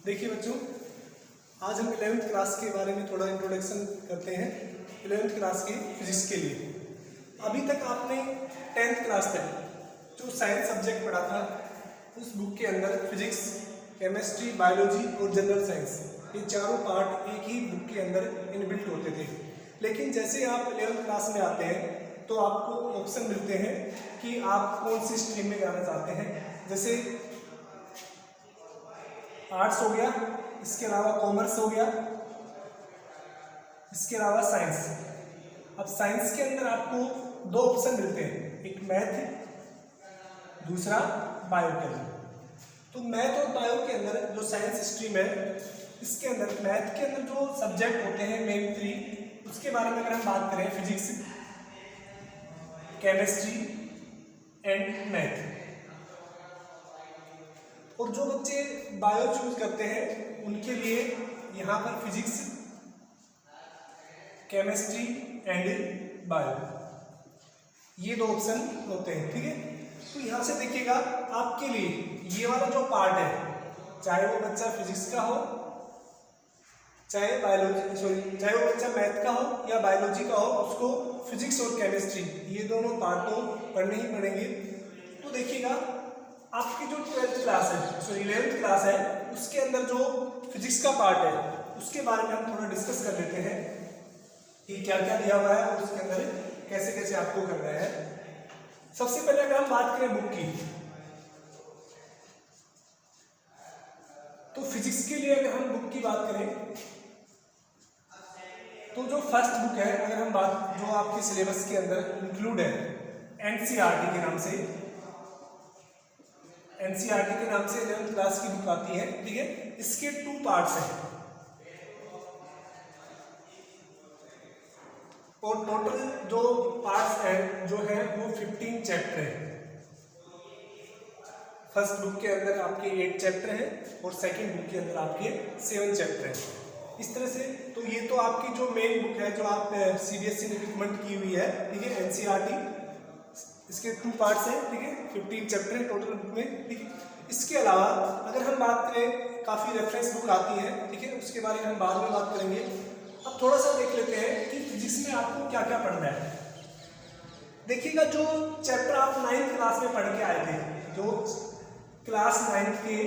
देखिए बच्चों, आज हम 11th क्लास के बारे में थोड़ा इंट्रोडक्शन करते हैं। 11th क्लास की फिजिक्स के लिए अभी तक आपने 10th क्लास तक जो साइंस सब्जेक्ट पढ़ा था उस बुक के अंदर फिजिक्स, केमिस्ट्री, बायोलॉजी और जनरल साइंस ये चारों पार्ट एक ही बुक के अंदर इनबिल्ट होते थे। लेकिन जैसे आप 11th क्लास में आते हैं तो आपको ऑप्शन मिलते हैं कि आप कौन सी स्ट्रीम में जाना चाहते हैं। जैसे आर्ट्स हो गया, इसके अलावा कॉमर्स हो गया, इसके अलावा साइंस। अब साइंस के अंदर आपको दो ऑप्शन मिलते हैं, एक मैथ, दूसरा बायो के अंदर। तो मैथ और बायो के अंदर जो साइंस स्ट्रीम है इसके अंदर मैथ के अंदर जो सब्जेक्ट होते हैं मेन 3, उसके बारे में अगर हम बात करें फिजिक्स, केमिस्ट्री एंड मैथ। और जो बच्चे बायो चूज करते हैं उनके लिए यहाँ पर फिजिक्स, केमिस्ट्री एंड बायो ये दो ऑप्शन होते हैं। ठीक है, तो यहाँ से देखिएगा आपके लिए ये वाला जो पार्ट है, चाहे वो बच्चा फिजिक्स का हो, चाहे चाहे वो बच्चा मैथ का हो या बायोलॉजी का हो, उसको फिजिक्स और केमिस्ट्री ये दोनों पार्ट तो पढ़ने ही पड़ेंगे। तो देखिएगा आपकी जो 12th क्लास है, 11th क्लास है, उसके अंदर जो फिजिक्स का पार्ट है उसके बारे में हम थोड़ा डिस्कस कर लेते हैं कि क्या क्या दिया हुआ है और उसके अंदर कैसे कैसे आपको करना है। सबसे पहले अगर हम बात करें बुक की, तो फिजिक्स के लिए अगर हम बुक की बात करें तो जो फर्स्ट बुक है, अगर हम बात जो आपके सिलेबस के अंदर इंक्लूड है एनसीईआरटी के नाम से, एनसीईआरटी के नाम से 11th क्लास की बुक आती है। ठीक है, इसके 2 पार्ट्स हैं और टोटल जो पार्ट्स हैं जो है वो 15 चैप्टर है। फर्स्ट बुक के अंदर आपके 8 चैप्टर हैं और सेकंड बुक के अंदर आपके 7 चैप्टर हैं। इस तरह से तो ये तो आपकी जो मेन बुक है जो आप सीबीएसई ने रिकमेंड की हुई है। ठीक है, एनसीईआरटी, इसके 2 पार्ट्स हैं। ठीक है, 15 चैप्टर है टोटल बुक में। ठीक है, इसके अलावा अगर हम बात करें काफ़ी रेफरेंस बुक आती है। ठीक है, उसके बारे में हम बाद में बात करेंगे। अब थोड़ा सा देख लेते हैं कि फिजिक्स में आपको क्या क्या पढ़ना है। देखिएगा जो चैप्टर आप 9th क्लास में पढ़ के आए थे, जो क्लास 9th के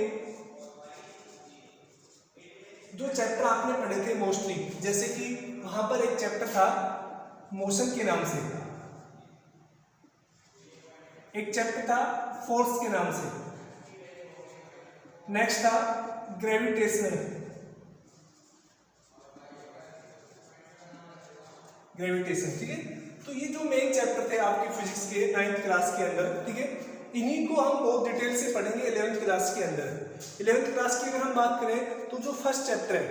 जो चैप्टर आपने पढ़े थे मोस्टली, जैसे कि वहां पर एक चैप्टर था मोशन के नाम से, एक चैप्टर था फोर्स के नाम से, नेक्स्ट था ग्रेविटेशन, ठीक है। तो ये जो मेन चैप्टर थे आपके फिजिक्स के 9th क्लास के अंदर, ठीक है, इन्हीं को हम बहुत डिटेल से पढ़ेंगे 11th क्लास के अंदर। 11th क्लास की अगर हम बात करें तो जो फर्स्ट चैप्टर है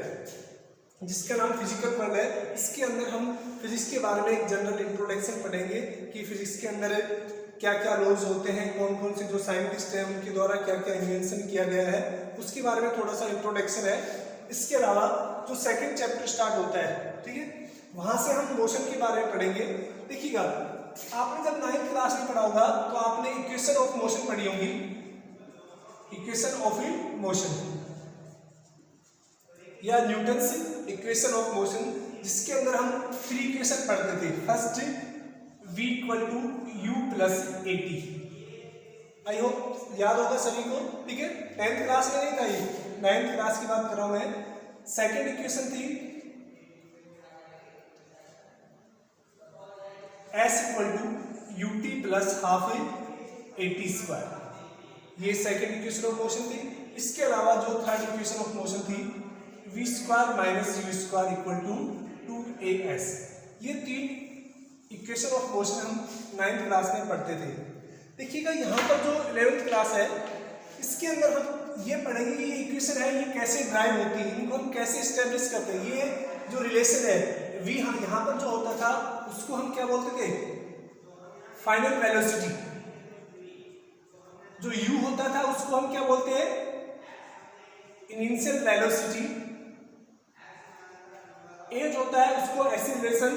जिसका नाम फिजिकल वर्ल्ड है, इसके अंदर हम फिजिक्स के बारे में एक जनरल इंट्रोडक्शन पढ़ेंगे कि फिजिक्स के अंदर क्या क्या लॉज होते हैं, कौन कौन से जो साइंटिस्ट हैं उनके द्वारा क्या क्या इन्वेंशन किया गया है, उसके बारे में थोड़ा सा इंट्रोडक्शन है। इसके अलावा जो सेकंड चैप्टर स्टार्ट होता है, ठीक है, वहां से हम मोशन के बारे में पढ़ेंगे। देखिएगा आपने जब 9th क्लास में पढ़ा होगा तो आपने इक्वेशन ऑफ मोशन पढ़ी होगी, इक्वेशन ऑफ मोशन या न्यूटन्स इक्वेशन ऑफ मोशन, जिसके अंदर हम 3 इक्वेशन पढ़ते थे। First v = u + at, I hope याद होगा सभी को। ठीक है, 10th क्लास में नहीं था, ये 9th क्लास की बात कर रहा हूं मैं। सेकेंड इक्वेशन थी s = ut + ½ at², ये सेकेंड इक्वेशन ऑफ मोशन थी। इसके अलावा जो थर्ड इक्वेशन ऑफ मोशन थी v² - u² = 2as, ये 3 इक्वेशन ऑफ मोशन हम 9th क्लास में पढ़ते थे। देखिएगा यहाँ पर जो 11th क्लास है इसके अंदर हम ये पढ़ेंगे कि ये इक्वेशन है ये कैसे ड्राइव होती है, इनको हम कैसे स्टेब्लिश करते हैं। ये जो रिलेशन है v यहाँ पर जो होता था उसको हम क्या बोलते थे, फाइनल वेलोसिटी। जो u होता था उसको हम क्या बोलते हैं, इनिशियल वेलोसिटी। a जो होता है उसको एक्सीलरेशन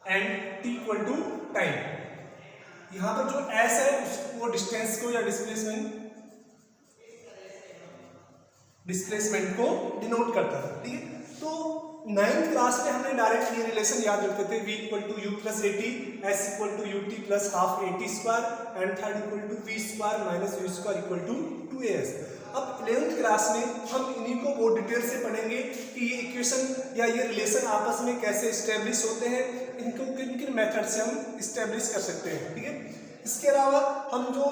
एंड t = टाइम। यहाँ पर जो s है वो डिस्टेंस को या डिस्प्लेसमेंट डिस्प्लेसमेंट को डिनोट करता था, ठीक है। तो 9th क्लास में हमने डायरेक्ट ये रिलेशन याद रखते थे, v equal to u plus a t, s equal to u t plus half a t square and third equal to v square minus u square equal to 2as। अब 11th class में हम इन्हीं को बहुत detail से पढ़ेंगे कि ये इक्वेशन या ये रिलेशन आपस में कैसे इस्टेब्लिश होते हैं, इनको किन किन मेथड से हम इस्टेब्लिश कर सकते हैं, ठीक है। इसके अलावा हम जो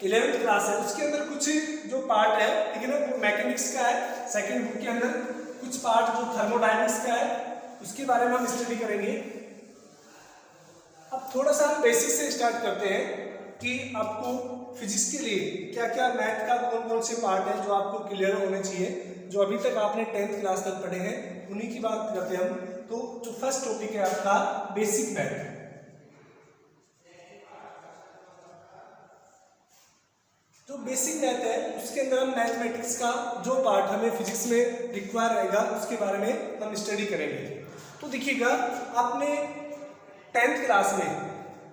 11th क्लास है उसके अंदर कुछ जो पार्ट है, ठीक है ना, वो मैकेनिक्स का है। सेकेंड बुक के अंदर कुछ पार्ट जो थर्मोडायनेमिक्स का है उसके बारे में हम स्टडी करेंगे। अब थोड़ा सा हम बेसिक से स्टार्ट करते हैं कि आपको फिजिक्स के लिए क्या क्या मैथ का कौन कौन से पार्ट है जो आपको क्लियर होने चाहिए, जो अभी तक आपने 10th क्लास तक पढ़े हैं, उन्हीं की बात करते हैं हम। तो जो फर्स्ट टॉपिक है आपका बेसिक मैथ। जो बेसिक मैथ है उसके अंदर हम मैथमेटिक्स का जो पार्ट हमें फिजिक्स में रिक्वायर रहेगा उसके बारे में हम स्टडी करेंगे। तो देखिएगा, आपने 10th क्लास में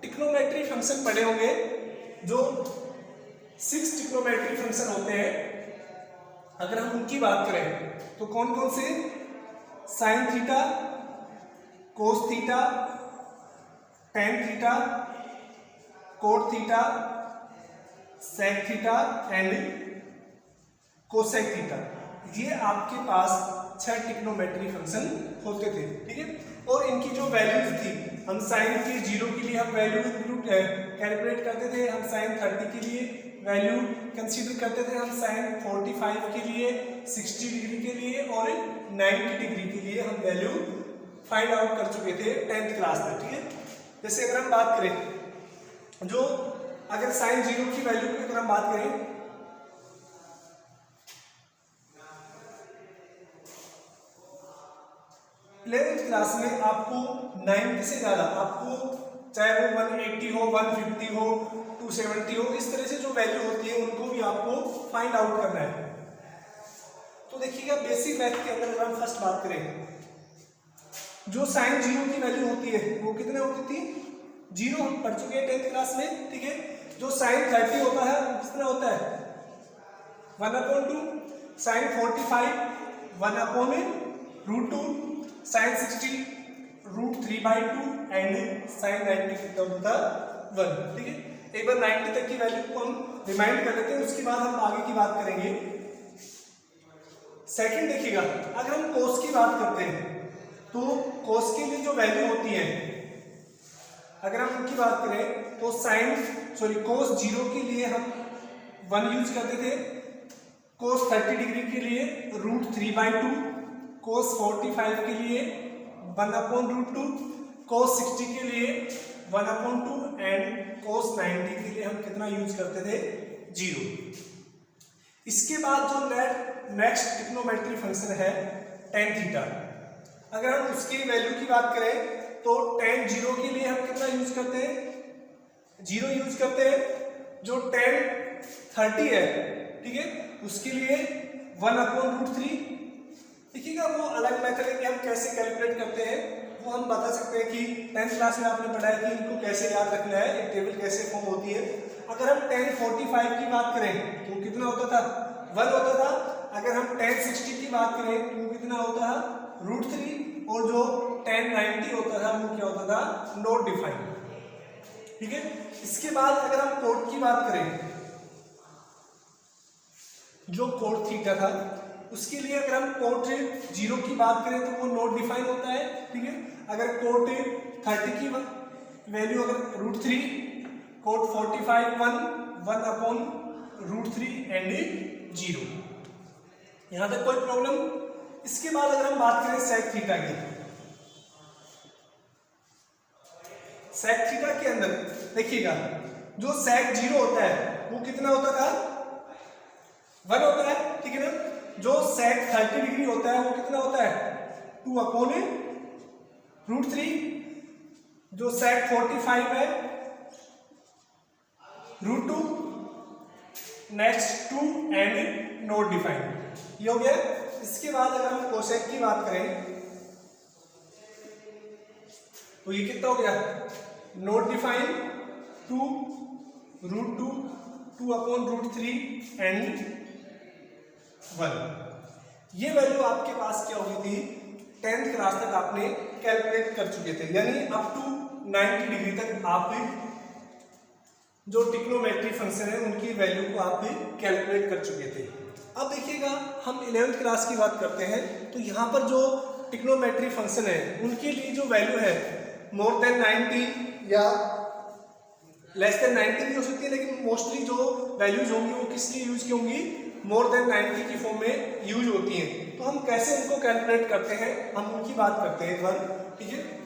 ट्रिग्नोमेट्री फंक्शन पढ़े होंगे, जो 6 ट्रिग्नोमेट्री फंक्शन होते हैं। अगर हम उनकी बात करें तो कौन कौन से, sine theta, cos theta, tan theta, cot theta, sec theta and cosec theta, ये आपके पास 6 ट्रिग्नोमेट्री फंक्शन होते थे, ठीक है। और इनकी जो वैल्यूज थी, हम साइन के 0 के लिए हम वैल्यू कैलकुलेट करते थे, हम साइन 30 के लिए वैल्यू कंसीडर करते थे, हम साइन 45 के लिए, 60 डिग्री के लिए और 90 डिग्री के लिए हम वैल्यू फाइंड आउट कर चुके थे 10th क्लास तक, ठीक है। जैसे अगर हम बात करें, जो अगर साइन 0 की वैल्यू की अगर हम बात करें, इलेवेंथ क्लास में आपको 90 से ज्यादा, आपको चाहे वो 180 हो, 150 हो, 270 हो, इस तरह से जो वैल्यू होती है उनको भी आपको फाइंड आउट करना है। तो देखिएगा, बेसिक मैथ के अंदर अगर हम फर्स्ट बात करें, जो साइन 0 की वैल्यू होती है वो कितने होती थी, 0 हम पढ़ चुके हैं 10th क्लास में, ठीक है। जो साइन 30 होता है वो कितना होता है, 1/2, साइन 45 1/√2, साइन 60 √3/2 एंड साइन 90 कितना होता है 1, ठीक है। एक बार 90 तक की वैल्यू को हम रिमाइंड कर लेते हैं, उसके बाद हम आगे की बात करेंगे। सेकंड देखिएगा, अगर हम कोस की बात करते हैं तो कोस के लिए जो वैल्यू होती है, अगर हम उनकी बात करें तो कोस 0 के लिए हम 1 यूज करते थे, कोस 30 डिग्री के लिए √3/2, कोस 45 के लिए 1/√2, कोस 60 के लिए 1/2 एंड कोस 90 के लिए हम कितना यूज करते थे, 0। इसके बाद जो नेक्स्ट ट्रिग्नोमेट्री फंक्शन है टेन थीटा, अगर हम उसकी वैल्यू की बात करें तो टेन 0 के लिए हम कितना यूज करते हैं, 0 यूज करते हैं। जो टेन 30 है, ठीक है, उसके लिए 1/√3। देखिएगा, वो अलग मेथड है कि हम कैसे कैलकुलेट करते हैं, वो हम बता सकते हैं कि 10th क्लास में आपने पढ़ा है कि इनको कैसे याद रखना है, एक टेबल कैसे फॉर्म होती है। अगर हम 1045 की बात करें तो कितना होता था, 1 होता था। अगर हम 1060 की बात करें तो कितना होता है, √3, और जो 1090 होता था वो क्या होता था, नॉट डिफाइंड, ठीक है। इसके बाद अगर हम कोट की बात करें, जो कोट थीटा था उसके लिए अगर हम कोट 0 की बात करें तो वो नॉट डिफाइन होता है, ठीक है। अगर कोट 30 की वैल्यू अगर √3, कोट 45 1/√3 एंड 0। यहां तक कोई प्रॉब्लम। इसके बाद अगर हम बात करें सेक थीटा की, सेक थीटा के अंदर देखिएगा, जो सेक 0 होता है वो कितना होता था, 1 होता है, ठीक है ना। जो सेक 30 डिग्री होता है वो कितना होता है, 2/√3। जो सेक 45 है √2, नेक्स्ट 2 एंड नॉट डिफाइंड, ये हो गया। इसके बाद अगर हम कोसेक की बात करें तो ये कितना हो गया, नॉट डिफाइन 2 √2, 2/√3 एंड 1। ये वैल्यू आपके पास क्या हुई थी, 10th क्लास तक आपने कैलकुलेट कर चुके थे, यानी अप टू 90 डिग्री तक आप जो ट्रिग्नोमेट्री फंक्शन है उनकी वैल्यू को आप कैलकुलेट कर चुके थे। अब देखिएगा हम 11th क्लास की बात करते हैं, तो यहाँ पर जो ट्रिग्नोमेट्री फंक्शन है उनके लिए जो वैल्यू है मोर देन 90 या लेस देन 90 भी हो सकती है, लेकिन मोस्टली जो वैल्यूज होंगी वो किस लिए यूज की होंगी, मोर देन 90 की फॉर्म में यूज होती हैं। तो हम कैसे उनको कैलकुलेट करते हैं, हम उनकी बात करते हैं एक बार, ठीक है।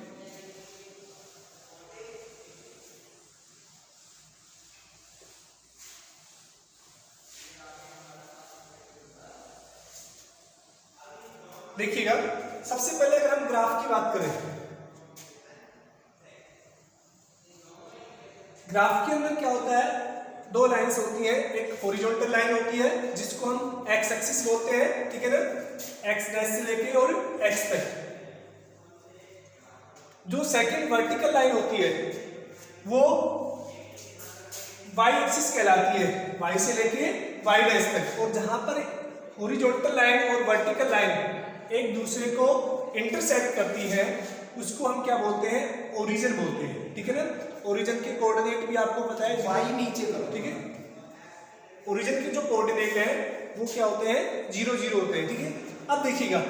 देखिएगा सबसे पहले अगर हम ग्राफ की बात करें, ग्राफ के अंदर क्या होता है, दो लाइंस होती हैं, एक हॉरिजॉन्टल लाइन होती है जिसको हम एक्स एक्सिस बोलते हैं, ठीक है ना, एक्स डैश से लेके और एक्स तक। जो सेकंड वर्टिकल लाइन होती है वो वाई एक्सिस कहलाती है, वाई से लेके वाई डैश तक। और जहां पर हॉरिजॉन्टल लाइन और वर्टिकल लाइन एक दूसरे को इंटरसेक्ट करती है उसको हम क्या बोलते हैं, ओरिजिन बोलते हैं, ठीक है ना। ओरिजिन के कोऑर्डिनेट भी आपको पता है, वाई नीचे करो, ठीक है। ओरिजिन के जो कोऑर्डिनेट है वो क्या होते हैं, 0 0 होते हैं, ठीक है। अब देखिएगा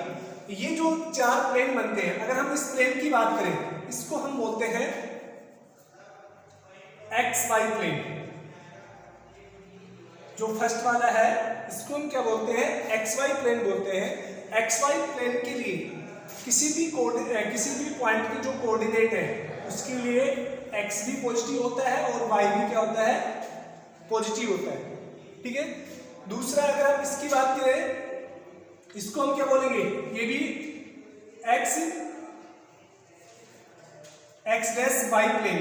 ये जो चार प्लेन बनते हैं, अगर हम इस प्लेन की बात करें इसको हम बोलते हैं एक्स वाई प्लेन। जो फर्स्ट वाला है इसको हम क्या बोलते हैं, एक्स वाई प्लेन बोलते हैं। एक्स वाई प्लेन के लिए किसी भी पॉइंट की जो कोऑर्डिनेट है उसके लिए एक्स भी पॉजिटिव होता है और वाई भी क्या होता है, पॉजिटिव होता है, ठीक है। दूसरा अगर हम इसकी बात करें इसको हम क्या बोलेंगे, ये भी एक्स डैश वाई प्लेन।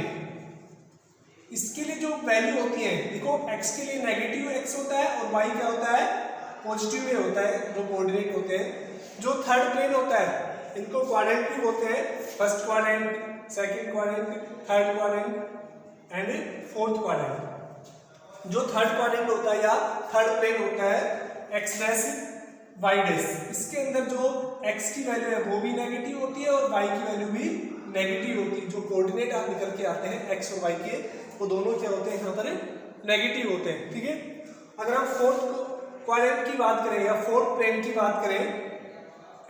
इसके लिए जो वैल्यू होती है, देखो एक्स के लिए नेगेटिव एक्स होता है और वाई क्या होता है, पॉजिटिव में होता है, जो कोऑर्डिनेट होते हैं। जो थर्ड प्लेन होता है इनको क्वाड्रेंट भी बोलते हैं, first quadrant, second quadrant, third quadrant and fourth quadrant. जो थर्ड क्वाड्रेंट होता है या थर्ड प्लेन होता है एक्स डैश वाई डैश, इसके अंदर जो एक्स की वैल्यू है वो भी नेगेटिव होती है और वाई की वैल्यू भी नेगेटिव होती है। जो कोऑर्डिनेट आप निकल के आते हैं एक्स और वाई के, वो दोनों क्या होते हैं, यहाँ पर नेगेटिव होते हैं, ठीक है। अगर हम फोर्थ क्वाड्रेंट की बात करें या फोर्थ प्लेन की बात करें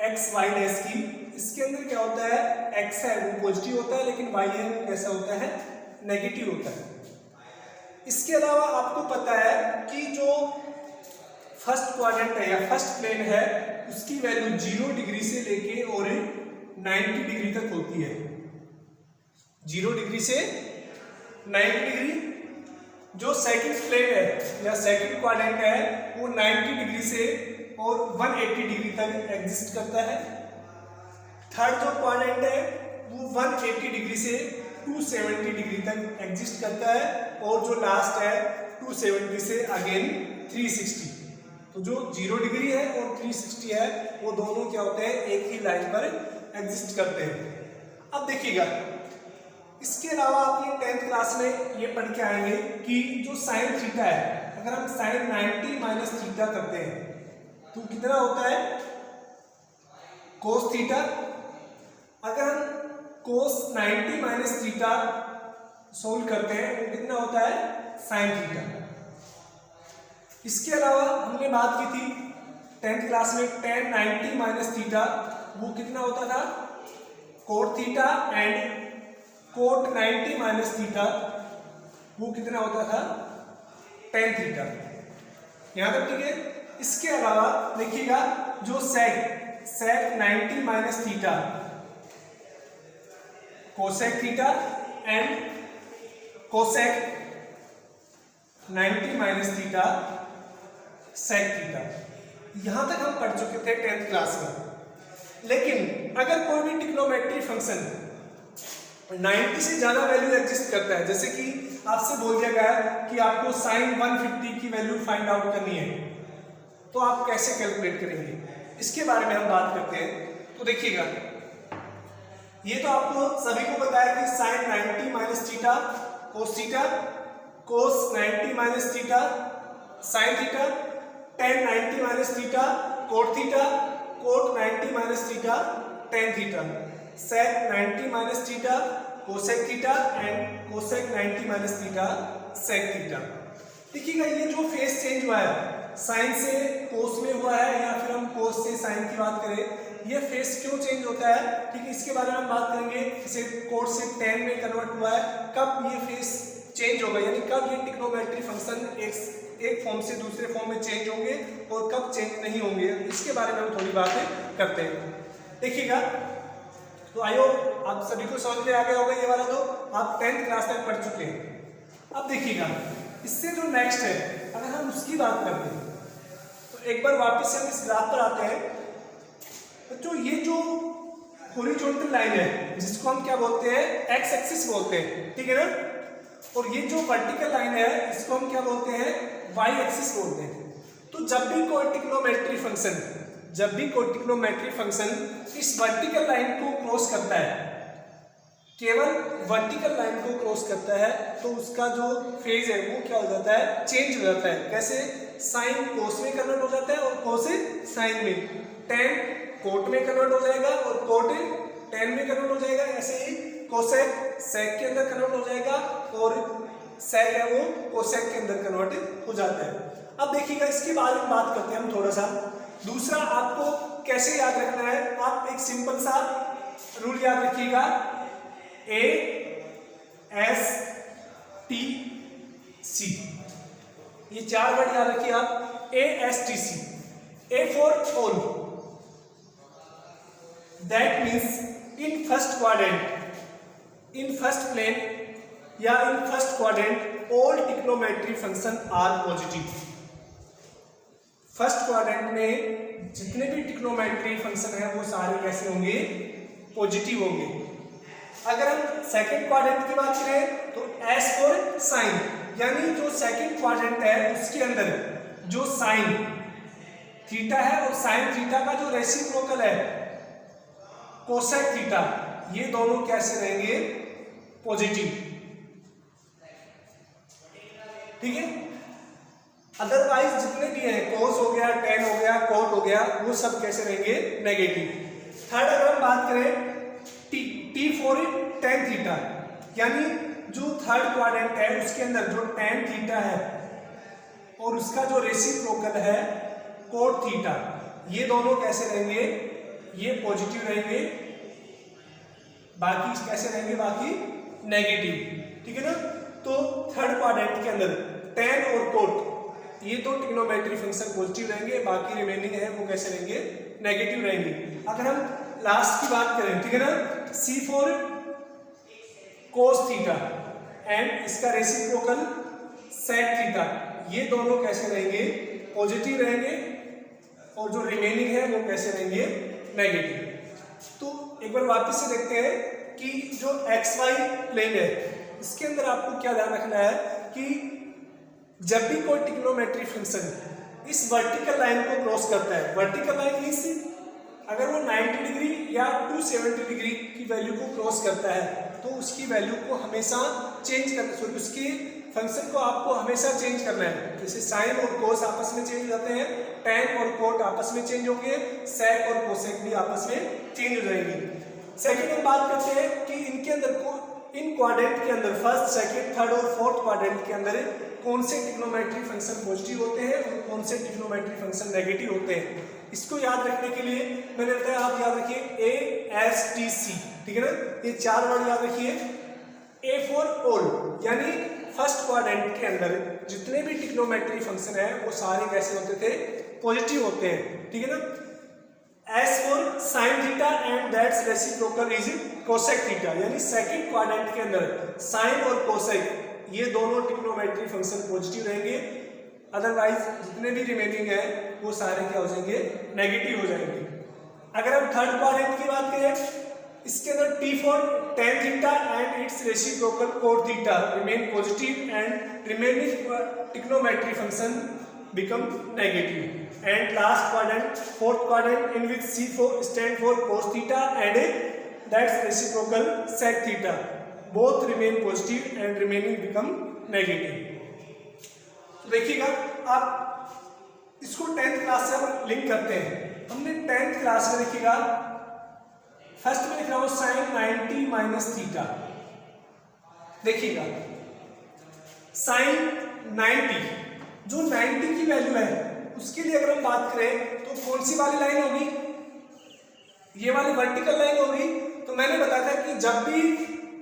एक्स वाई डैश की, इसके अंदर क्या होता है, एक्स है वो पॉजिटिव होता है लेकिन वाई है वो कैसा होता है, नेगेटिव होता है। इसके अलावा आपको पता है कि जो फर्स्ट क्वाड्रेंट है या फर्स्ट प्लेन है उसकी वैल्यू 0 डिग्री से लेके और 90 डिग्री तक होती है। 0 डिग्री से 90 डिग्री। जो सेकंड प्लेन है या सेकंड क्वाड्रेंट है वो 90 डिग्री से और 180 डिग्री तक एग्जिस्ट करता है। थर्ड जो क्वाड्रेंट है वो 180 डिग्री से 270 डिग्री तक एग्जिस्ट करता है और जो लास्ट है 270 से अगेन 360। तो जो 0 डिग्री है और 360 है वो दोनों क्या होते हैं, एक ही लाइन पर एग्जिस्ट करते हैं। अब देखिएगा इसके अलावा आपने 10th क्लास में ये पढ़ के आएंगे कि जो साइन थीटा है, अगर हम साइन 90 माइनस थीटा करते हैं तो कितना होता है, कोस थीटा। अगर हम कोस 90 माइनस थीटा सोल्व करते हैं तो कितना होता है, साइन थीटा। इसके अलावा हमने बात की थी 10th क्लास में tan 90 माइनस थीटा, वो कितना होता था, cot theta. And cot 90 minus theta वो कितना होता था, tan थीटा। यहां तक ठीक है। इसके अलावा देखिएगा जो sec 90 minus theta, cosec theta and cosec 90 minus theta sec theta. यहां तक हम पढ़ चुके थे 10th क्लास में। लेकिन अगर कोई भी ट्रिग्नोमेट्री फंक्शन 90 से ज्यादा वैल्यू एग्जिस्ट करता है, जैसे कि आपसे बोल दिया गया है कि आपको साइन 150 की वैल्यू फाइंड आउट करनी है, तो आप कैसे कैलकुलेट करेंगे, इसके बारे में हम बात करते हैं। तो देखिएगा ये तो आपको सभी को पता है कि sine 90 minus theta cos theta, cos 90 minus theta sine theta, tan 90 minus theta cot theta, cot 90 minus theta tan theta, sec 90 minus theta cosec theta and cosec 90 minus theta sec theta. देखिएगा ये जो face change हुआ है sign से कोस में हुआ है या फिर हम कोस से साइन की बात करें, ये फेस क्यों चेंज होता है, ठीक है, इसके बारे में हम बात करेंगे। इसे कोट से tan में कन्वर्ट हुआ है, कब ये फेस चेंज होगा, यानी कब ये ट्रिग्नोमेट्री फंक्शन एक फॉर्म से दूसरे फॉर्म में चेंज होंगे और कब चेंज नहीं होंगे, इसके बारे में हम थोड़ी बातें करते हैं। देखिएगा तो आई होप आप सभी को समझ में आ गया होगा, ये वाला तो आप 10th क्लास तक पढ़ चुके हैं। अब देखिएगा इससे जो नेक्स्ट है अगर हम उसकी बात करते हैं तो एक बार वापस से हम इस ग्राफ पर आते हैं। तो ये जो हॉरिजॉन्टल लाइन है जिसको हम क्या बोलते हैं, एक्स एक्सिस बोलते हैं, ठीक है ना, और ये जो वर्टिकल लाइन है इसको हम क्या बोलते हैं, वाई एक्सिस बोलते हैं। तो जब भी कोई ट्रिग्नोमेट्री फंक्शन इस वर्टिकल लाइन को क्रॉस करता है, केवल वर्टिकल लाइन को क्रॉस करता है, तो उसका जो फेज है वो क्या हो जाता है, चेंज हो जाता है। कैसे, साइन कोस में कन्वर्ट हो जाता है और कोस साइन में, टेन कोट में कन्वर्ट हो जाएगा और कोट टेन में कन्वर्ट हो जाएगा, ऐसे ही कोसेक सेक के अंदर कन्वर्ट हो जाएगा और सेक है वो कोसेक के अंदर कन्वर्ट हो जाता है। अब देखिएगा इसके बारे में बात करते हैं हम थोड़ा सा। दूसरा आपको कैसे याद रखना है, आप एक सिंपल सा रूल याद रखिएगा, ए एस टी सी, ये 4 वर्ड याद रखिए आप, A S T C, A for all, that means in first quadrant, in first plane या in first quadrant all trigonometry function are positive. First quadrant में जितने भी ट्रिग्नोमेट्री फंक्शन है वो सारे कैसे होंगे, पॉजिटिव होंगे। अगर हम सेकंड क्वाड्रेंट की बात करें तो एस फॉर साइन, यानी जो सेकंड क्वाड्रेंट है उसके अंदर जो साइन थीटा है और साइन थीटा का जो रेसिप्रोकल है कोसेक थीटा, ये दोनों कैसे रहेंगे, पॉजिटिव, ठीक है। अदरवाइज जितने भी हैं, कोस हो गया, टेन हो गया, कोट हो गया, वो सब कैसे रहेंगे, नेगेटिव। थर्ड अगर हम बात करें टी फॉर टेन थीटा, यानी जो थर्ड क्वाड्रेंट है उसके अंदर जो टेन थीटा है और उसका जो रेसिप्रोकल है कोट थीटा, ये दोनों कैसे रहेंगे, ये पॉजिटिव रहेंगे, बाकी कैसे रहेंगे, बाकी नेगेटिव, ठीक है ना। तो थर्ड क्वाड्रेंट के अंदर टेन और कोट ये तो ट्रिग्नोमेट्री फंक्शन पॉजिटिव रहेंगे, बाकी रिमेनिंग है वो कैसे रहेंगे, नेगेटिव रहेंगे। अगर हम लास्ट की बात करें, ठीक है ना, सी फॉर कोस थीटा एंड इसका रेसिप्रोकल सेक थीटा, ये दोनों कैसे रहेंगे, पॉजिटिव रहेंगे, और जो रिमेनिंग है वो कैसे रहेंगे, नेगेटिव। तो एक बार वापस से देखते हैं कि जो एक्स वाई प्लेन है इसके अंदर आपको क्या ध्यान रखना है कि जब भी कोई ट्रिग्नोमेट्री फंक्शन इस वर्टिकल लाइन को क्रॉस करता है, वर्टिकल लाइन मींस अगर वो 90 डिग्री या 270 डिग्री की वैल्यू को क्रॉस करता है तो उसकी वैल्यू को हमेशा चेंज करना, सॉरी उसकी फंक्शन को आपको हमेशा चेंज करना है। जैसे साइन और कोस आपस में चेंज हो जाते हैं, टेन और कोट आपस में चेंज होंगे, सेक और कोसेक भी आपस में चेंज हो जाएंगे। सेकंड हम बात करते हैं कि इनके अंदर को इन क्वाड्रेंट के अंदर फर्स्ट, सेकंड, थर्ड और फोर्थ क्वाड्रेंट के अंदर कौन से ट्रिग्नोमेट्री फंक्शन पॉजिटिव होते हैं और कौन से ट्रिग्नोमेट्री फंक्शन नेगेटिव होते हैं। इसको याद रखने के लिए मैंने बताया आप याद रखिए ए एस टी सी, ठीक है ना, ये 4 वर्ड याद रखिए। ए फॉर ऑल, यानी फर्स्ट क्वाड्रेंट के अंदर जितने भी ट्रिग्नोमेट्री फंक्शन है वो सारे कैसे होते थे, पॉजिटिव होते हैं, ठीक है ना। S for sine theta and that's reciprocal is cosec theta, यानी सेकंड क्वाड्रेंट के अंदर साइन और कोसेक ये दोनों ट्रिग्नोमेट्री फंक्शन पॉजिटिव रहेंगे, अदरवाइज जितने भी रिमेनिंग है वो सारे क्या हो जाएंगे, नेगेटिव हो जाएंगे। अगर हम थर्ड क्वाड्रेंट की बात करें, इसके अंदर T for tan theta and it's reciprocal cot theta remain positive and remaining trigonometry function become negative. And last quadrant, fourth quadrant, in which C4 stand for cos theta and that's reciprocal sec theta, both remain positive and remaining become negative. तो देखिएगा आप इसको 10th class से हम link करते हैं। हमने 10th class में देखिएगा फर्स्ट में लिख रहा हूं साइन 90 माइनस थीटा। देखिएगा साइन 90, जो 90 की वैल्यू है उसके लिए अगर हम बात करें तो कौन सी वाली लाइन होगी, ये वाली वर्टिकल लाइन होगी। तो मैंने बताया था कि जब भी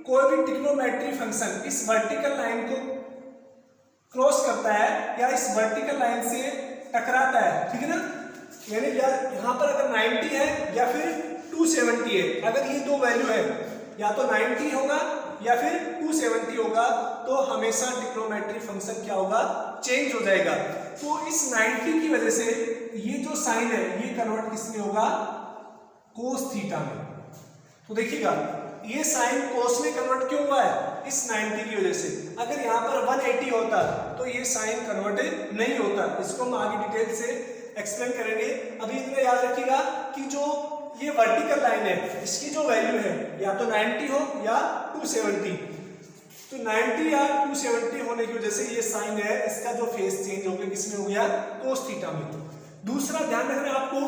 कोई भी ट्रिग्नोमेट्री फंक्शन इस वर्टिकल लाइन को क्रॉस करता है या इस वर्टिकल लाइन से टकराता है, ठीक है ना, यानी यहाँ पर अगर 90 है या फिर 270 है, अगर ये दो वैल्यू है या तो 90 होगा या फिर 270 होगा, तो हमेशा ट्रिग्नोमेट्री फंक्शन क्या होगा, चेंज हो जाएगा। तो इस 90 की वजह से ये जो साइन है ये कन्वर्ट किसमें होगा, कोस थीटा में। तो देखिएगा ये साइन कोस में कन्वर्ट क्यों हुआ है, इस 90 की वजह से। अगर यहाँ पर 180 होता तो ये साइन कन्वर्ट नहीं होता। इसको हम आगे डिटेल से एक्सप्लेन करेंगे। अभी इतना याद रखिएगा कि जो ये वर्टिकल लाइन है इसकी जो वैल्यू है या तो 90 हो या 270, तो 90 या 270 होने की वजह से ये साइन है इसका जो फेस चेंज हो गया, किसमें हो गया, कोस थीटा में। दूसरा ध्यान रखना है आपको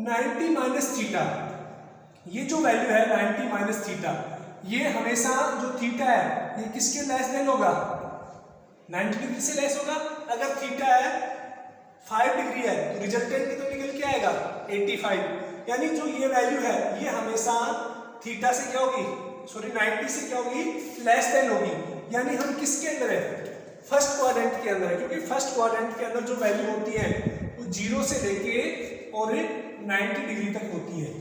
90 माइनस थीटा, ये जो वैल्यू है 90 माइनस थीटा, ये हमेशा जो थीटा है ये किसके लेस देन होगा, 90 डिग्री से लेस होगा। अगर थीटा है 5 डिग्री है तो रिजल्टेंट तो निकल के आएगा 85, यानी जो ये वैल्यू है ये हमेशा थीटा से क्या होगी, सॉरी 90 से क्या होगी, लेस देन होगी। यानी हम किसके अंदर है, फर्स्ट क्वाड्रेंट के अंदर है, क्योंकि फर्स्ट क्वाड्रेंट के अंदर जो वैल्यू होती है वो 0 से लेके और 90 डिग्री तक होती है।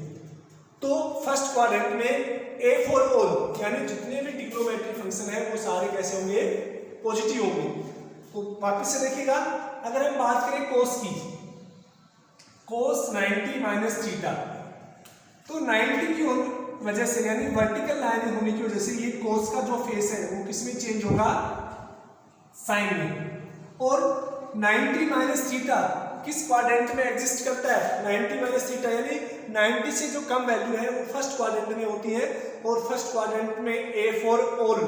तो फर्स्ट क्वाड्रेंट में ए फॉर ऑल, यानी जितने भी ट्रिग्नोमेट्री फंक्शन है वो सारे कैसे होंगे, पॉजिटिव होंगे। तो वापस से देखिएगा, अगर हम बात करें कोस की, कोस 90 माइनस थीटा, तो 90 की वजह से यानी वर्टिकल लाइन होने की वजह से ये कोस का जो फेस है वो किसमें चेंज होगा, साइन में। और 90 माइनस थीटा किस क्वाड्रेंट में एग्जिस्ट करता है, 90 माइनस थीटा, यानी 90 से जो कम वैल्यू है वो फर्स्ट क्वाड्रेंट में होती है, और फर्स्ट क्वाड्रेंट में ए फॉर ऑल,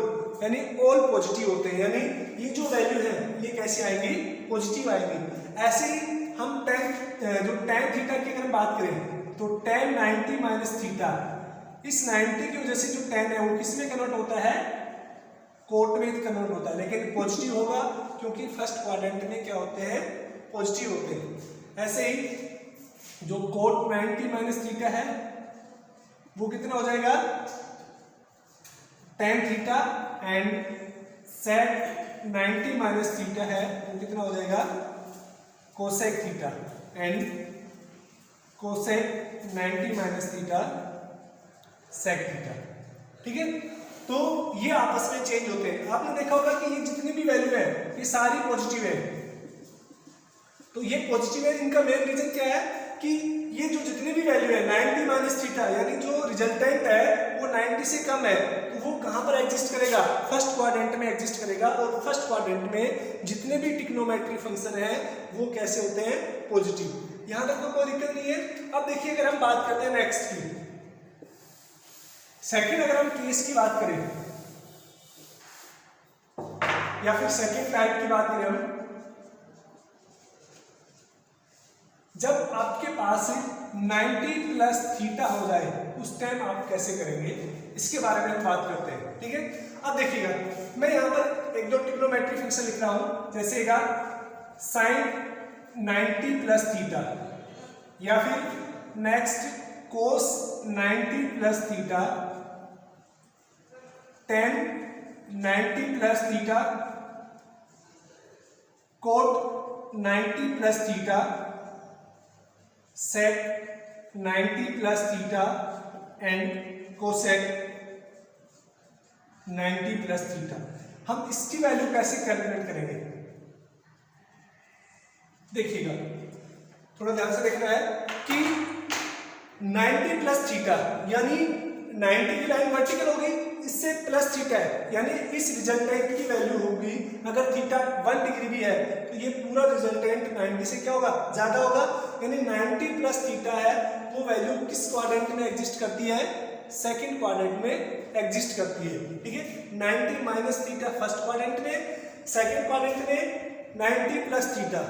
यानी ऑल पॉजिटिव होते हैं, यानी ये जो वैल्यू है ये कैसे आएंगी, पॉजिटिव आएंगी। ऐसे ही हम जो tan थीटा की अगर बात करें तो tan 90 माइनस थीटा, इस 90 की वजह से जो tan है वो किसमें कन्वर्ट होता है, कोट में कन्वर्ट होता है, लेकिन पॉजिटिव होगा क्योंकि फर्स्ट क्वाड्रेंट में क्या होते हैं, पॉजिटिव होते हैं। ऐसे ही जो कोट 90 माइनस थीटा है वो कितना हो जाएगा, tan theta, and sec 90 minus theta है वो कितना हो जाएगा, cosec theta, and cosec 90 minus theta sec theta, ठीक है। तो ये आपस में चेंज होते हैं। आपने देखा होगा कि ये जितनी भी वैल्यू है ये सारी पॉजिटिव है। तो ये पॉजिटिव है, इनका मेन रीजन क्या है कि ये जो जितनी भी वैल्यू है 90 माइनस थीटा, यानी जो रिजल्टेंट है वो 90 से कम है, तो वो कहां पर एग्जिस्ट करेगा, फर्स्ट क्वाड्रेंट में एग्जिस्ट करेगा। और फर्स्ट क्वाड्रेंट में जितने भी ट्रिग्नोमेट्री फंक्शन है वो कैसे होते हैं, पॉजिटिव। यहां तक तो कोई दिक्कत नहीं है। अब देखिए अगर हम बात करते हैं नेक्स्ट की, सेकंड, अगर हम केस की बात करें या फिर सेकंड टाइप की बात करें हम, जब आपके पास 90 प्लस थीटा हो जाए उस टाइम आप कैसे करेंगे, इसके बारे में हम बात करते हैं, ठीक है। अब देखिएगा मैं यहाँ पर एक दो ट्रिग्नोमेट्री फंक्शन लिख रहा हूं, जैसे साइन 90 प्लस थीटा, या फिर next cos 90 plus theta, tan 90 plus theta, cot 90 plus theta, sec 90 plus theta, and cosec 90 plus theta. हम इसकी वैल्यू कैसे कैलकुलेट करेंगे, देखिएगा थोड़ा ध्यान से देखना है कि 90 प्लस थीटा यानी 90 की लाइन वर्टिकल हो गई, इससे प्लस थीटा है, यानी इस रिजल्टेंट की वैल्यू होगी, अगर थीटा 1 डिग्री भी है तो ये पूरा रिजल्टेंट 90 से क्या होगा, ज्यादा होगा। यानी 90 प्लस थीटा है वो वैल्यू किस क्वाड्रेंट में एग्जिस्ट करती है, सेकंड क्वाड्रेंट में एग्जिस्ट करती है, ठीक है। 90 माइनस थीटा फर्स्ट क्वाड्रेंट में, सेकंड क्वाड्रेंट में 90 प्लस थीटा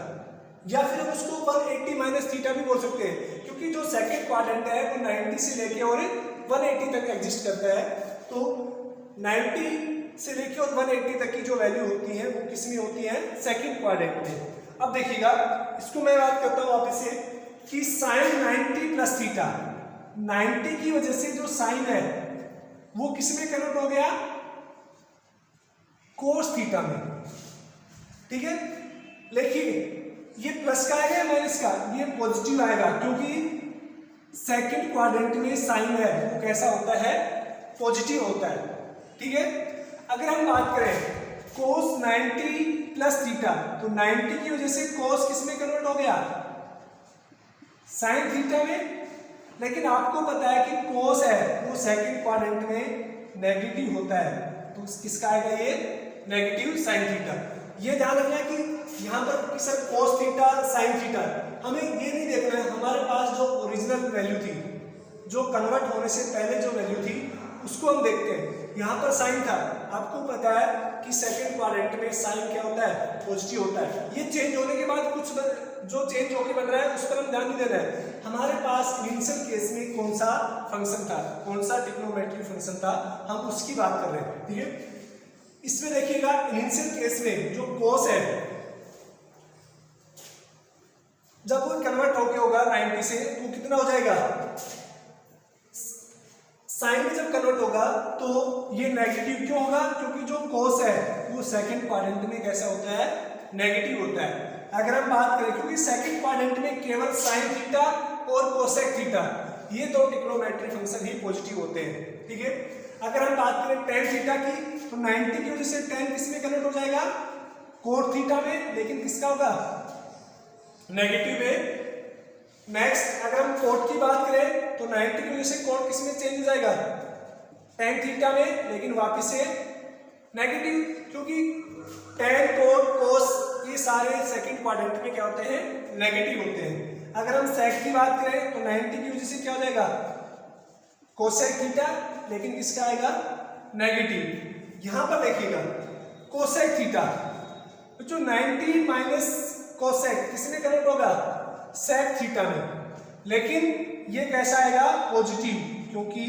या फिर हम उसको 180 माइनस थीटा भी बोल सकते हैं, क्योंकि जो सेकंड क्वाड्रेंट है वो 90 से लेके और 180 तक एग्जिस्ट करता है। तो 90 से लेके और 180 तक की जो वैल्यू होती है वो किस में होती है, सेकंड क्वाड्रेंट में। अब देखिएगा इसको मैं बात करता हूँ वापस से कि साइन 90 प्लस थीटा, 90 की वजह से जो साइन है वो किस में कन्वर्ट हो गया, कोस थीटा में। ठीक है, देखिए ये प्लस का आएगा या माइनस का, ये पॉजिटिव आएगा, क्योंकि सेकंड क्वाड्रेंट में साइन है वो कैसा होता है, पॉजिटिव होता है। ठीक है, अगर हम बात करें कोस 90 प्लस थीटा, तो 90 की वजह से कोस किस में कन्वर्ट हो गया, साइन थीटा में। लेकिन आपको पता है कि कोस है वो सेकंड क्वाड्रेंट में नेगेटिव होता है, तो किसका आएगा ये, नेगेटिव साइन थीटा। ये ध्यान रखना है कि यहाँ पर कि sir cos theta sine theta, हमें ये नहीं देखना है हमारे पास जो ओरिजिनल वैल्यू थी, जो कन्वर्ट होने से पहले जो वैल्यू थी उसको हम देखते हैं। यहाँ पर साइन था, आपको पता है कि सेकंड क्वाड्रेंट में साइन क्या होता है, पॉजिटिव होता है। ये चेंज होने के बाद कुछ जो चेंज होके बन रहा है उस पर हम ध्यान नहीं दे रहे हैं। हमारे पास इनिशियल केस में कौन सा फंक्शन था, कौन सा ट्रिग्नोमेट्रिक फंक्शन था, हम उसकी बात कर रहे हैं। ठीक है, इसमें देखिएगा इनिशियल केस में जो कोस है जब वो कन्वर्ट होके होगा 90 से तो कितना हो जाएगा, साइन में जब कन्वर्ट होगा तो ये नेगेटिव क्यों होगा, क्योंकि जो कोस है वो सेकंड क्वाड्रेंट में कैसा होता है, नेगेटिव होता है। अगर हम बात करें, क्योंकि सेकंड क्वाड्रेंट में केवल साइन थीटा और कोसेक थीटा ये दो ट्रिग्नोमेट्रिक फंक्शन ही पॉजिटिव होते हैं। ठीक है, अगर हम बात करें टेन थीटा की, तो 90 की वजह से टेन किस में कन्वर्ट हो जाएगा, कोट थीटा में, लेकिन किसका होगा, नेगेटिव में। नेक्स्ट अगर हम कोट की बात करें तो 90 की वजह से कोट किस में चेंज हो जाएगा, टेन थीटा में, लेकिन वापिस से नेगेटिव, क्योंकि टेन कोट कोस ये सारे सेकंड क्वाड्रेंट में क्या होते हैं, नेगेटिव होते हैं। अगर हम सेक की बात करें तो 90 की वजह से क्या हो जाएगा, कोसेक थीटा, लेकिन किसका आएगा, नेगेटिव। यहां पर देखिएगा कोसेक थीटा, तो जो 90 माइनस कोसेक किसमें कन्वर्ट होगा, सेक थीटा में, लेकिन ये कैसा आएगा, पॉजिटिव, क्योंकि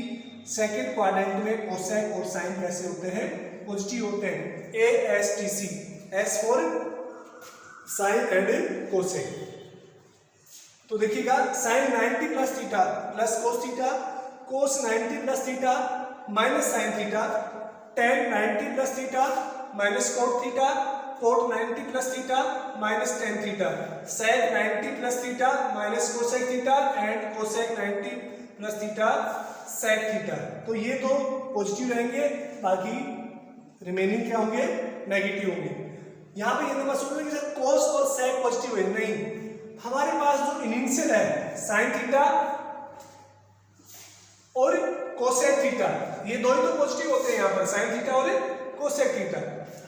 सेकंड क्वाड्रेंट में कोसेक और साइन कैसे होते हैं, पॉजिटिव होते हैं। ASTC, S for sine and cosec. तो देखिएगा sine 90 plus theta plus cos theta, cos 90 plus theta minus sine theta, tan 90 plus theta minus cot theta, cot 90 plus theta minus tan theta, sec 90 plus theta minus cosec theta and cosec 90 plus theta sec theta. तो ये दो positive रहेंगे, बाकी remaining क्या होंगे, negative होंगे। यहाँ पे ये मत सोचना कि सर कोस और सेक पॉजिटिव है, नहीं, हमारे पास जो इनिशियल है साइन थीटा और कोसेक थीटा, ये दो ही तो पॉजिटिव होते हैं यहाँ पर, साइन थीटा और कोसेक थीटा।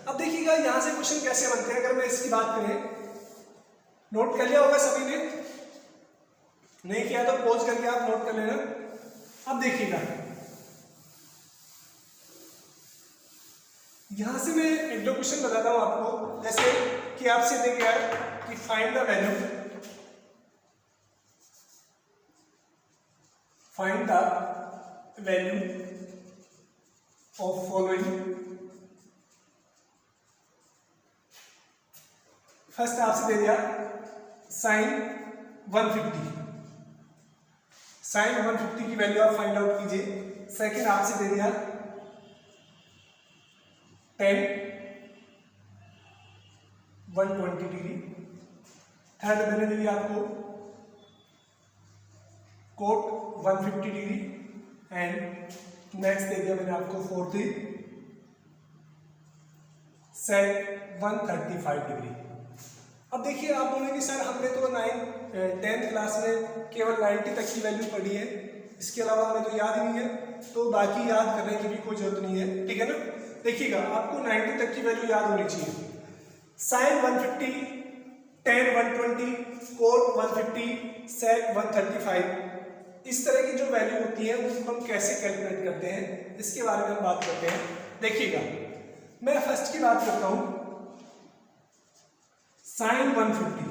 अब देखिएगा यहां से क्वेश्चन कैसे बनते हैं, अगर मैं इसकी बात करें, नोट कर लिया होगा सभी ने, नहीं किया तो पॉज करके आप नोट कर लेना। अब देखिएगा यहां से मैं एक दो क्वेश्चन बताता हूं आपको, जैसे कि आपसे दे गया कि find the value of following. First आपसे दे दिया साइन 150, साइन 150 की वैल्यू आप फाइंड आउट कीजिए। सेकंड आपसे दे दिया टेन 120 डिग्री। थर्ड मैंने दे दिया आपको कोट 150 डिग्री एंड नेक्स्ट दे दिया मैंने आपको फोर्थ सेक 135 डिग्री। अब देखिए आप बोलेंगे सर हमने तो 10th क्लास में केवल 90 तक की वैल्यू पढ़ी है, इसके अलावा हमें तो याद ही नहीं है, तो बाकी याद करने की भी कोई जरूरत नहीं है। ठीक है ना, देखिएगा आपको 90 तक की वैल्यू याद होनी चाहिए। साइन 150, टेन 120, कोट 150, सेक 135, इस तरह की जो वैल्यू होती है उसको हम कैसे कैलकुलेट करते हैं, इसके बारे में हम बात करते हैं। देखिएगा मैं फर्स्ट की बात करता हूं, साइन 150,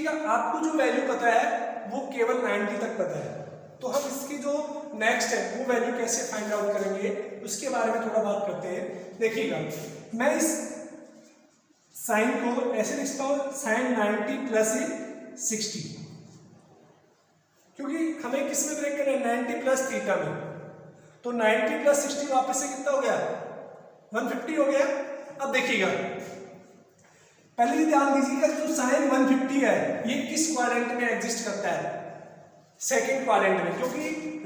देखिएगा आपको जो वैल्यू पता है वो केवल 90 तक पता है, तो हम इसकी जो नेक्स्ट है वो वैल्यू कैसे फाइंड आउट करेंगे उसके बारे में थोड़ा बात करते हैं। देखिएगा मैं इस साइन को ऐसे लिखता हूं, साइन 90 प्लस 60, क्योंकि हमें किस में ब्रेक करना है, 90 प्लस थीटा में। तो 90 प्लस 60 वापस से कितना हो गया, 150 हो गया। अब देखिएगा पहले ये ध्यान दीजिएगा जो साइन 150 है ये किस क्वाड्रेंट में एग्जिस्ट करता है, सेकेंड क्वाड्रेंट में, क्योंकि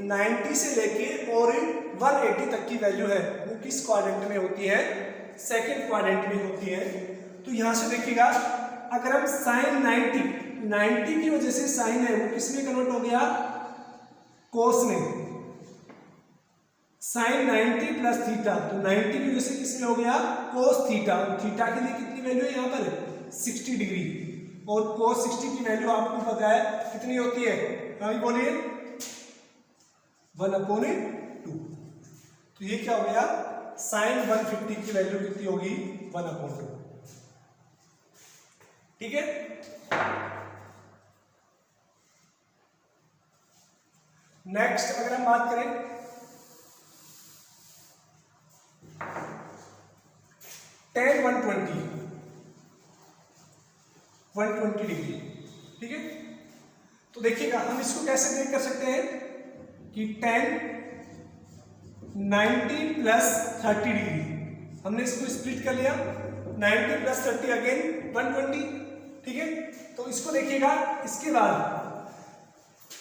90 से लेके और 180 तक की वैल्यू है वो किस क्वाड्रेंट में होती है, सेकेंड क्वाड्रेंट में होती है। तो यहां से देखिएगा अगर हम साइन 90 की वजह से साइन है वो किस में कन्वर्ट हो गया, कोस में। साइन 90 प्लस थीटा, तो 90 की वजह से किस में हो गया, कोस थीटा। थीटा के लिए कितनी वैल्यू है यहाँ पर 60 डिग्री, और कोस 60 की वैल्यू आपको पता है कितनी होती है, अभी बोलिए 1/2। तो ये क्या हो गया, साइन 150 की वैल्यू कितनी होगी, 1/2। ठीक है। नेक्स्ट अगर हम बात करें tan 120 डिग्री, ठीक है। तो देखिएगा हम इसको कैसे ब्रेक कर सकते हैं कि tan 90 प्लस 30 डिग्री, हमने इसको स्प्लिट कर लिया, 90 प्लस 30 अगेन 120, ठीक है। तो इसको देखिएगा, इसके बाद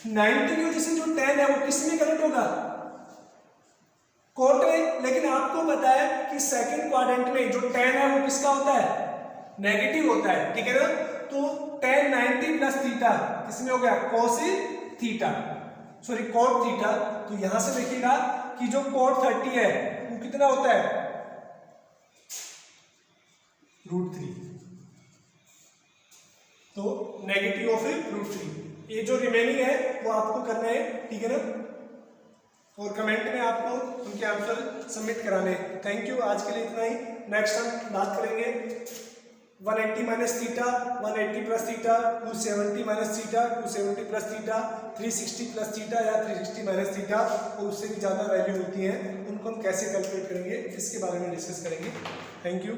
90 की वजह से जो tan है वो किस में कन्वर्ट होगा, कोट में। लेकिन आपको पता है कि सेकंड क्वाड्रेंट में जो tan है वो किसका होता है, नेगेटिव होता है, ठीक है ना। तो tan 90 प्लस थीटा किसमें हो गया, cos theta, sorry cot theta. तो यहां से देखिएगा कि जो कोट 30 है वो कितना होता है, √3, तो नेगेटिव ऑफ √3। ये जो रिमेनिंग है वो आपको करना है, ठीक है ना, और कमेंट में आपको उनके आंसर सबमिट कराने। थैंक यू, आज के लिए इतना ही। नेक्स्ट हम बात करेंगे 180 minus theta, 180 plus theta, 270 minus theta, 270 plus theta, 360 plus theta या 360 माइनस थीटा, और उससे भी ज़्यादा वैल्यू होती है, उनको हम कैसे कैलकुलेट करेंगे इसके बारे में डिस्कस करेंगे। Thank you.